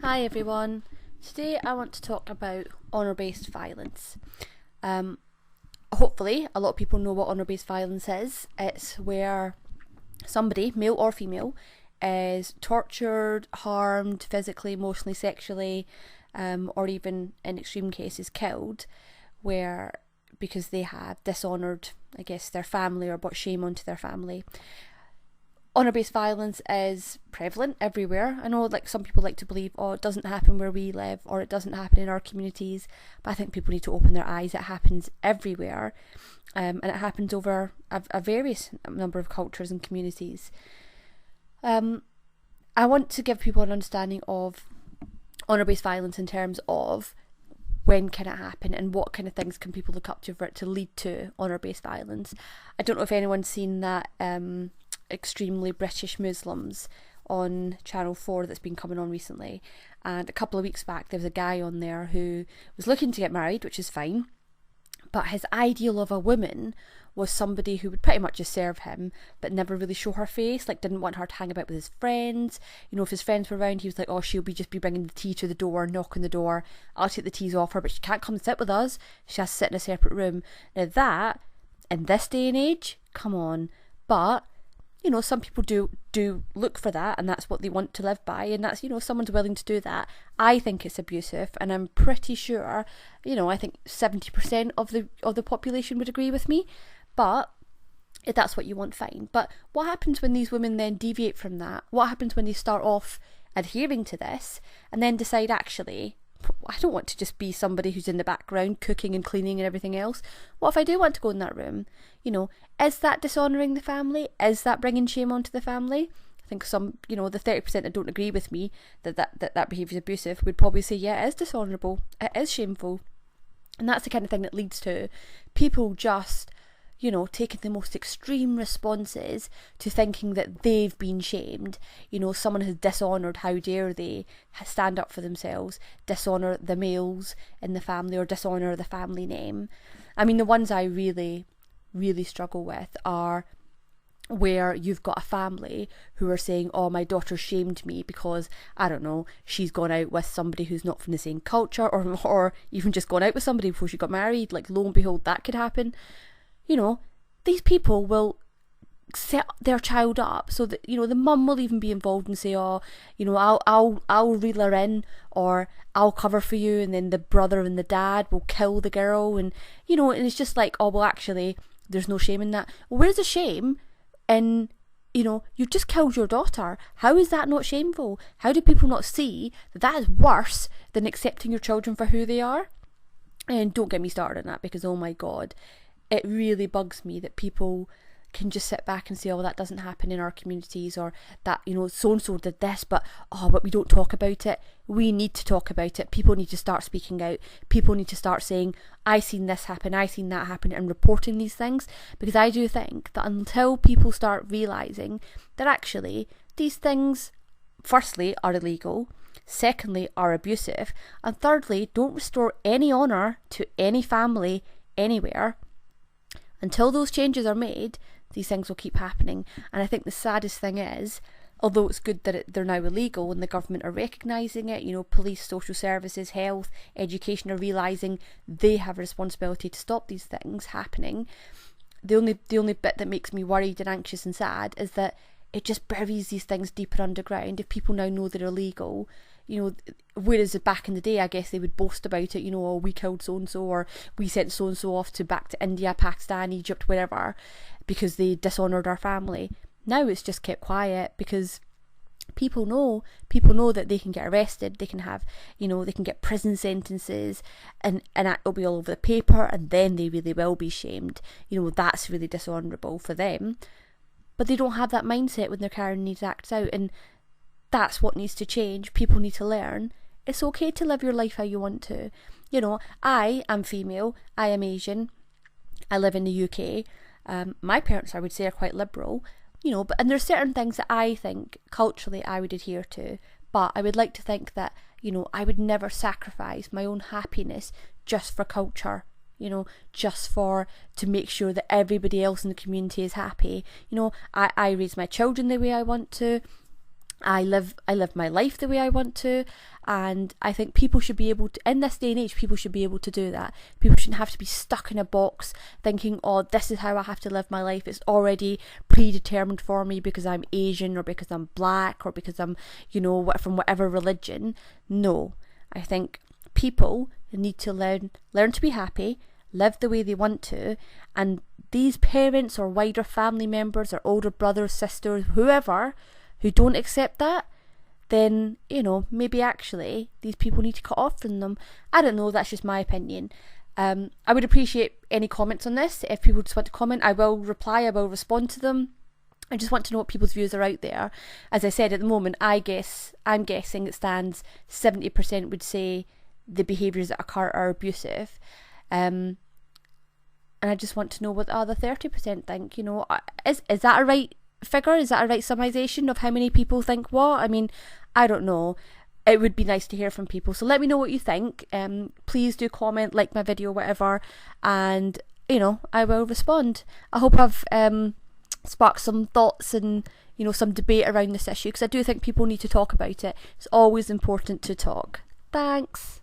Hi everyone. Today I want to talk about honour-based violence. Hopefully a lot of people know what honour-based violence is. It's where somebody, male or female, is tortured, harmed physically, emotionally, sexually, or even in extreme cases killed, where because they have dishonoured, their family or brought shame onto their family. Honour-based violence is prevalent everywhere. I know some people like to believe, it doesn't happen where we live or it doesn't happen in our communities, but I think people need to open their eyes. It happens everywhere, and it happens over a various number of cultures and communities. I want to give people an understanding of honour-based violence in terms of when can it happen and what kind of things can people look up to for it to lead to honour-based violence. I don't know if anyone's seen that Extremely British Muslims on Channel 4 that's been coming on recently, and a couple of weeks back there was a guy on there who was looking to get married, which is fine, but his ideal of a woman was somebody who would pretty much just serve him but never really show her face, didn't want her to hang about with his friends. If his friends were around, he was like, she'll just be bringing the tea to the door, knocking the door, I'll take the teas off her, but she can't come and sit with us, she has to sit in a separate room. Now that, in this day and age, come on. But some people do look for that, and that's what they want to live by, and that's, if someone's willing to do that, I think it's abusive, and I'm pretty sure, I think 70% of the population would agree with me. But if that's what you want, fine. But what happens when these women then deviate from that? What happens when they start off adhering to this and then decide, actually, I don't want to just be somebody who's in the background cooking and cleaning and everything else. What if I do want to go in that room? Is that dishonouring the family? Is that bringing shame onto the family? I think some, the 30% that don't agree with me that behaviour is abusive would probably say, yeah, it is dishonourable. It is shameful. And that's the kind of thing that leads to people just, taking the most extreme responses to thinking that they've been shamed. Someone has dishonoured, how dare they stand up for themselves, dishonour the males in the family or dishonour the family name. I mean, the ones I really, really struggle with are where you've got a family who are saying, my daughter shamed me because, I don't know, she's gone out with somebody who's not from the same culture, or even just gone out with somebody before she got married. Lo and behold, that could happen. These people will set their child up so that, the mum will even be involved and say, I'll reel her in, or I'll cover for you, and then the brother and the dad will kill the girl, and and it's just actually there's no shame in that. Well, where's the shame in, you've just killed your daughter? How is that not shameful? How do people not see that is worse than accepting your children for who they are? And don't get me started on that, because oh my god, it really bugs me that people can just sit back and say, that doesn't happen in our communities, or that, so-and-so did this, but we don't talk about it. We need to talk about it. People need to start speaking out. People need to start saying, I seen this happen, I seen that happen, and reporting these things, because I do think that until people start realising that actually these things, firstly, are illegal, secondly, are abusive, and thirdly, don't restore any honour to any family anywhere, until those changes are made, these things will keep happening. And I think the saddest thing is, although it's good that they're now illegal and the government are recognising it, police, social services, health, education are realising they have a responsibility to stop these things happening. The only bit that makes me worried and anxious and sad is that it just buries these things deeper underground. If people now know they're illegal, whereas back in the day, I guess they would boast about it, we killed so-and-so, or we sent so-and-so off back to India, Pakistan, Egypt, wherever, because they dishonoured our family. Now it's just kept quiet because people know that they can get arrested, they can have, they can get prison sentences, and it'll be all over the paper, and then they really will be shamed. That's really dishonourable for them. But they don't have that mindset when they're carrying these acts out, and that's what needs to change. People need to learn it's okay to live your life how you want to. I am female, I am Asian, I live in the UK. My parents, I would say, are quite liberal, and there's certain things that I think culturally I would adhere to, but I would like to think that, I would never sacrifice my own happiness just for culture, just to make sure that everybody else in the community is happy. I raise my children the way I want to. I live my life the way I want to, and I think people should be able to, in this day and age, people should be able to do that. People shouldn't have to be stuck in a box thinking, oh, this is how I have to live my life. It's already predetermined for me because I'm Asian, or because I'm black, or because I'm, from whatever religion. No, I think people need to learn to be happy, live the way they want to, and these parents or wider family members or older brothers, sisters, whoever, who don't accept that, then, maybe actually these people need to cut off from them. I don't know, that's just my opinion. I would appreciate any comments on this. If people just want to comment, I will reply, I will respond to them. I just want to know what people's views are out there. As I said, at the moment, I'm guessing it stands 70% would say the behaviours that occur are abusive. And I just want to know what the other 30% think. Is that a right figure? Is that a right summarisation of how many people think what? I mean, I don't know. It would be nice to hear from people. So let me know what you think. Please do comment, like my video, whatever. And, I will respond. I hope I've sparked some thoughts and, some debate around this issue, because I do think people need to talk about it. It's always important to talk. Thanks.